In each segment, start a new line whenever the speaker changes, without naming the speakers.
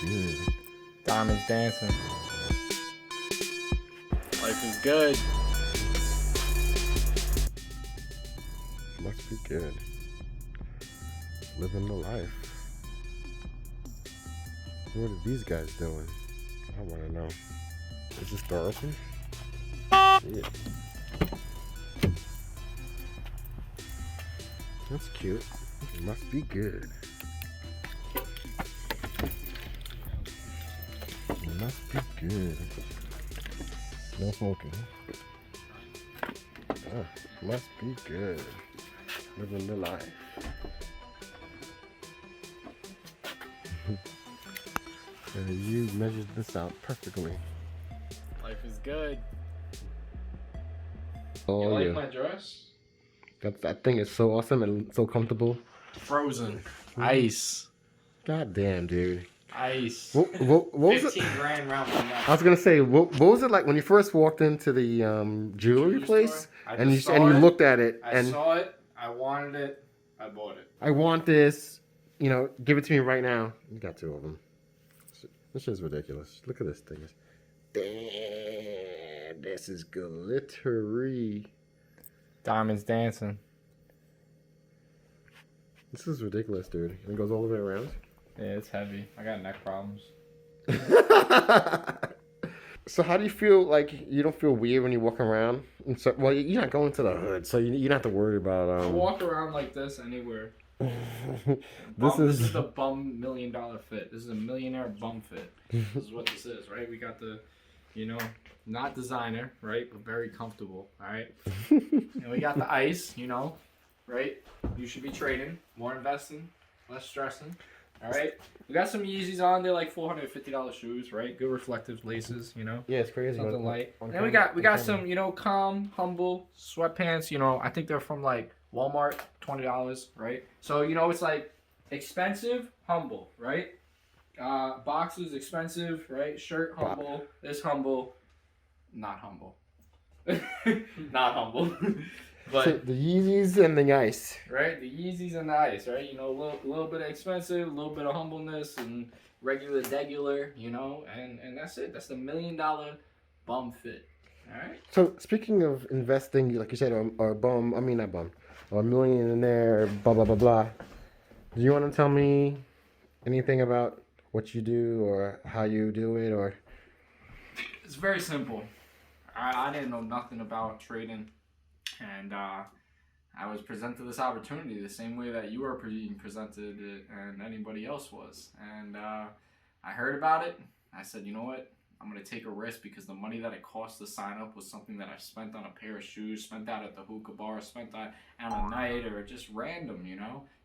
good.
Diamonds dancing. Life is good.
Must be good. Living the life. What are these guys doing? I want to know. Is this door open? Yeah. That's cute. It must be good. It must be good. No smoking. Ah, must be good. Living the life. You measured this out perfectly.
Life is good.
Oh,
You like
yeah.
my dress?
That thing is so awesome and so comfortable.
Frozen. Ice.
God damn, dude.
Ice.
What was
15
it?
grand round my neck.
I was gonna say, what was it like when you first walked into the jewelry place
store? I
and
just
you
saw it.
looked at it
I
and
saw it. I wanted it. I bought it.
I want this, give it to me right now. You got two of them. This is ridiculous. Look at this thing. Damn, this is glittery.
Diamonds dancing.
This is ridiculous, dude. And it goes all the way around.
Yeah, it's heavy. I got neck problems.
So how do you feel? Like you don't feel weird when you walk around? And so, well, you're not going to the hood, so you don't have to worry about.
I walk around like this anywhere. This is the bum $1 million fit. This is a millionaire bum fit. This is what this is, right? We got the, not designer, right, but very comfortable. All right, and we got the ice, right? You should be trading, more investing, less stressing. All right, we got some Yeezys on. They're like $450 shoes, right? Good reflective laces,
Yeah, it's crazy.
something light. And we got some, calm, humble sweatpants. I think they're from like Walmart, $20, right? So it's like expensive, humble, right? Boxes expensive, right? Shirt humble, this humble, not humble, not humble.
So
But
the Yeezys and the ice.
right, the Yeezys and the ice, right? A little bit of expensive, a little bit of humbleness, and regular, and that's it. That's the $1 million bum fit. All right.
So speaking of investing, like you said, or bum, I mean not bum, or a millionaire, blah blah blah blah. Do you want to tell me anything about what you do or how you do it, or?
It's very simple. I didn't know nothing about trading, and I was presented this opportunity the same way that you were being presented it and anybody else was. And I heard about it. I said, you know what? I'm going to take a risk because the money that it cost to sign up was something that I spent on a pair of shoes, spent that at the hookah bar, spent that on a night or just random,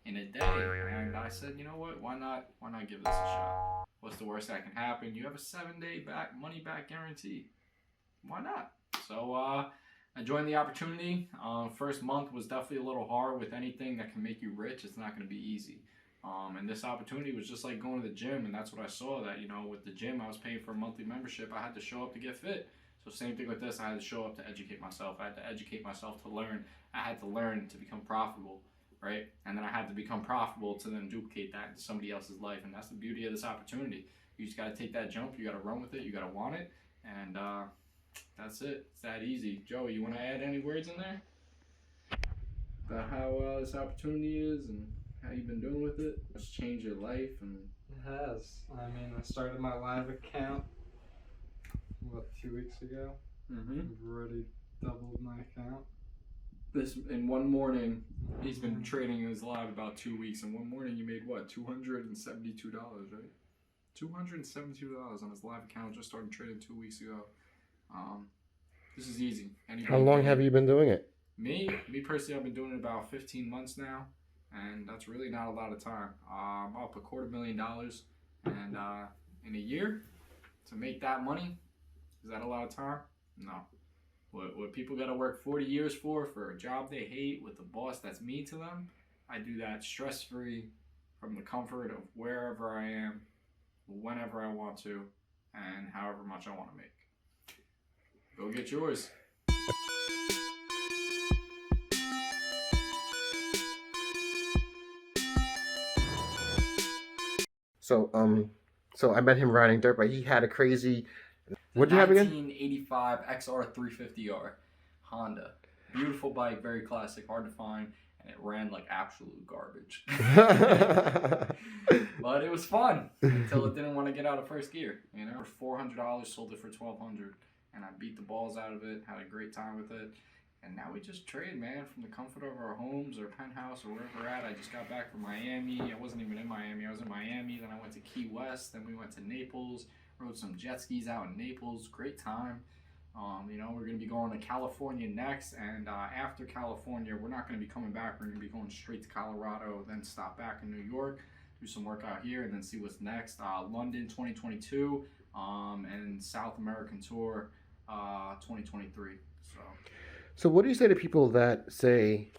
in a day. And I said, you know what? Why not give this a shot? What's the worst that can happen? You have a 7-day money back guarantee. Why not? So I joined the opportunity. First month was definitely a little hard. With anything that can make you rich, it's not going to be easy. And this opportunity was just like going to the gym, and that's what I saw. That with the gym, I was paying for a monthly membership. I had to show up to get fit. So same thing with this. I had to show up to educate myself. I had to educate myself to learn. I had to learn to become profitable, right? And then I had to become profitable to then duplicate that into somebody else's life. And that's the beauty of this opportunity. You just got to take that jump. You got to run with it. You got to want it. And that's it. It's that easy. Joey, you want to add any words in there about how this opportunity is and how you've been doing with it? It's changed your life and
It has. I mean, I started my live account, 2 weeks ago. I've already doubled my account.
this in one morning. He's been trading his live about 2 weeks. In one morning, you made what? $272, right? $272 on his live account. Just started trading 2 weeks ago. This is easy.
How long have you been doing it?
Me personally, I've been doing it about 15 months now, and that's really not a lot of time. I'm up $250,000, and in a year, to make that money, is that a lot of time? No. What people got to work 40 years for a job they hate with a boss that's mean to them, I do that stress-free from the comfort of wherever I am, whenever I want to, and however much I want to make. Go get yours.
So I met him riding dirt bike. He had a crazy. What'd
The
you have again?
1985 XR 350R Honda. Beautiful bike, very classic, hard to find, and it ran like absolute garbage. But it was fun until it didn't want to get out of first gear. You know, for $400, sold it for $1,200, and I beat the balls out of it. Had a great time with it. And now we just trade, man, from the comfort of our homes or penthouse or wherever we're at. I just got back from Miami. I wasn't even in Miami. I was in Miami. Then I went to Key West. Then we went to Naples. Rode some jet skis out in Naples. Great time. You know, we're going to be going to California next. And after California, we're not going to be coming back. We're going to be going straight to Colorado, then stop back in New York, do some work out here, and then see what's next. London 2022 and South American Tour 2023.
So what do you say to people that say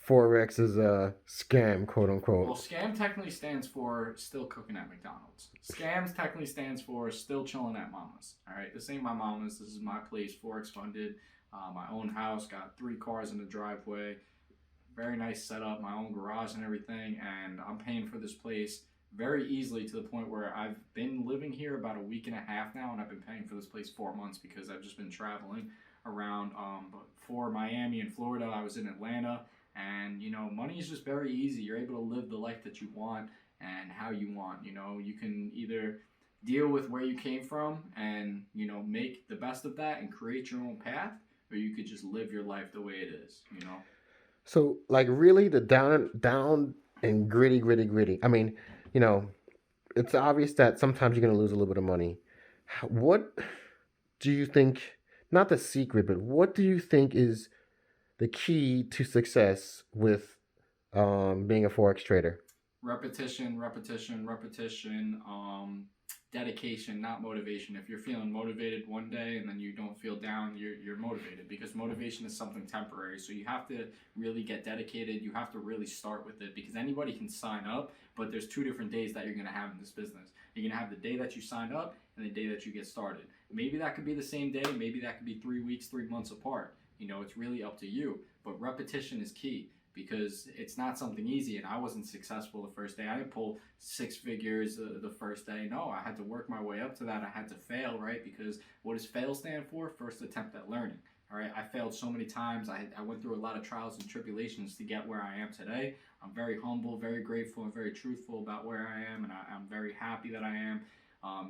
Forex is a scam, quote unquote?
Well, scam technically stands for still cooking at McDonald's. Scams technically stands for still chilling at mama's. All right, this ain't my mama's. This is my place, Forex funded. My own house, got 3 cars in the driveway. Very nice setup, my own garage and everything. And I'm paying for this place very easily to the point where I've been living here about a week and a half now, and I've been paying for this place 4 months because I've just been traveling around. For Miami and Florida, I was in Atlanta. And, you know, money is just very easy. You're able to live the life that you want and how you want. You know, you can either deal with where you came from and, you know, make the best of that and create your own path, or you could just live your life the way it is, you know?
So, like, really, the down and gritty. I mean, you know, it's obvious that sometimes you're going to lose a little bit of money. What do you think, not the secret, but what do you think is the key to success with being a Forex trader?
Repetition, dedication, not motivation. If you're feeling motivated one day and then you don't feel down, you're motivated, because motivation is something temporary. So you have to really get dedicated. You have to really start with it, because anybody can sign up, but there's 2 different days that you're going to have in this business. You're going to have the day that you signed up and the day that you get started. Maybe that could be the same day. Maybe that could be 3 weeks, 3 months apart. You know, it's really up to you. But repetition is key, because it's not something easy. And I wasn't successful the first day. I didn't pull 6 figures the first day. No, I had to work my way up to that. I had to fail, right? Because what does fail stand for? First attempt at learning. All right, I failed so many times. I went through a lot of trials and tribulations to get where I am today. I'm very humble, very grateful, and very truthful about where I am. And I'm very happy that I am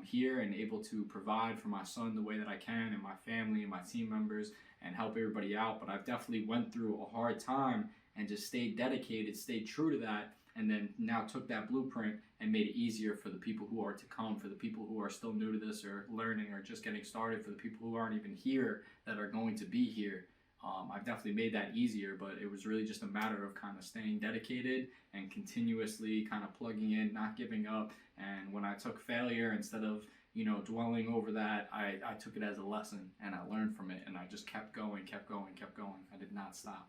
here and able to provide for my son the way that I can, and my family and my team members, and help everybody out. But I've definitely went through a hard time and just stayed dedicated, stayed true to that, and then now took that blueprint and made it easier for the people who are to come, for the people who are still new to this or learning or just getting started, for the people who aren't even here that are going to be here. I've definitely made that easier, but it was really just a matter of kind of staying dedicated and continuously kind of plugging in, not giving up. And when I took failure, instead of, you know, dwelling over that, I took it as a lesson, and I learned from it, and I just kept going. I did not stop.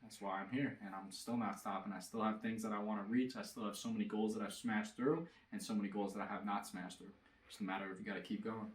That's why I'm here, and I'm still not stopping. I still have things that I want to reach. I still have so many goals that I've smashed through, and so many goals that I have not smashed through. It's just a matter of you got to keep going.